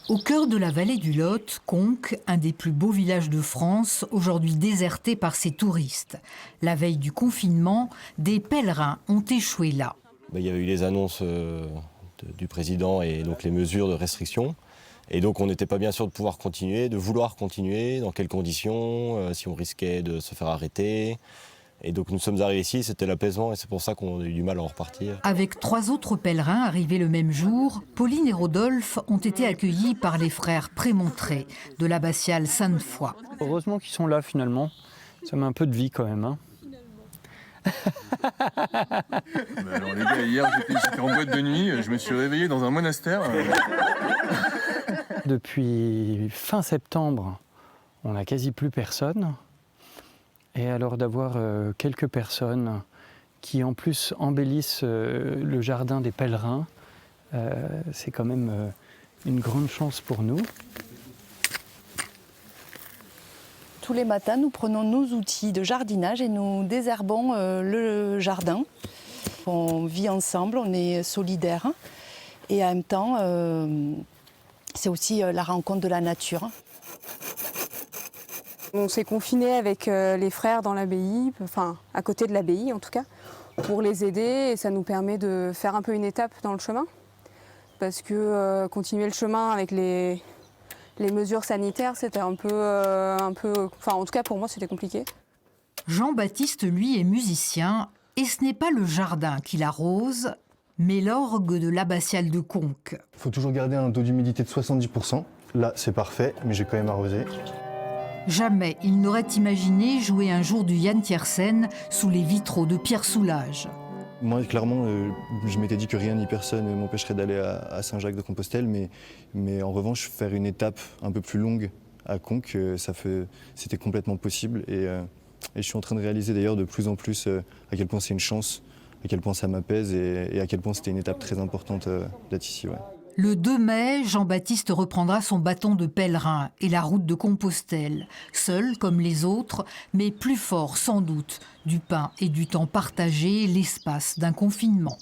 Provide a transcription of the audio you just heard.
Au cœur de la vallée du Lot, Conques, un des plus beaux villages de France, aujourd'hui déserté par ses touristes. La veille du confinement, des pèlerins ont échoué là. Il y avait eu les annonces du président et donc les mesures de restriction. Et donc on n'était pas bien sûr de pouvoir continuer, de vouloir continuer, dans quelles conditions, si on risquait de se faire arrêter. Et donc nous sommes arrivés ici, c'était l'apaisement et c'est pour ça qu'on a eu du mal à en repartir. Avec 3 autres pèlerins arrivés le même jour, Pauline et Rodolphe ont été accueillis par les frères Prémontré de l'abbatiale Sainte-Foy. Heureusement qu'ils sont là finalement, ça met un peu de vie quand même. Hein. Alors les gars, hier j'étais en boîte de nuit, je me suis réveillé dans un monastère. Depuis fin septembre, on n'a quasi plus personne. Et alors d'avoir quelques personnes qui en plus embellissent le jardin des pèlerins, c'est quand même une grande chance pour nous. Tous les matins, nous prenons nos outils de jardinage et nous désherbons le jardin. On vit ensemble, on est solidaires et en même temps, c'est aussi la rencontre de la nature. On s'est confinés avec les frères dans l'abbaye, enfin à côté de l'abbaye en tout cas, pour les aider et ça nous permet de faire un peu une étape dans le chemin. Parce que continuer le chemin avec les mesures sanitaires, c'était un peu, enfin en tout cas pour moi c'était compliqué. Jean-Baptiste, lui, est musicien et ce n'est pas le jardin qui l'arrose, mais l'orgue de l'abbatiale de Conques. Il faut toujours garder un taux d'humidité de 70%. Là c'est parfait, mais j'ai quand même arrosé. Jamais il n'aurait imaginé jouer un jour du Yann Tiersen sous les vitraux de Pierre Soulages. Moi, clairement, je m'étais dit que rien ni personne m'empêcherait d'aller à Saint-Jacques-de-Compostelle, mais en revanche, faire une étape un peu plus longue à Conques, c'était complètement possible. Et je suis en train de réaliser d'ailleurs de plus en plus à quel point c'est une chance, à quel point ça m'apaise et à quel point c'était une étape très importante d'être ici. Ouais. Le 2 mai, Jean-Baptiste reprendra son bâton de pèlerin et la route de Compostelle, seul comme les autres, mais plus fort sans doute, du pain et du temps partagé, l'espace d'un confinement.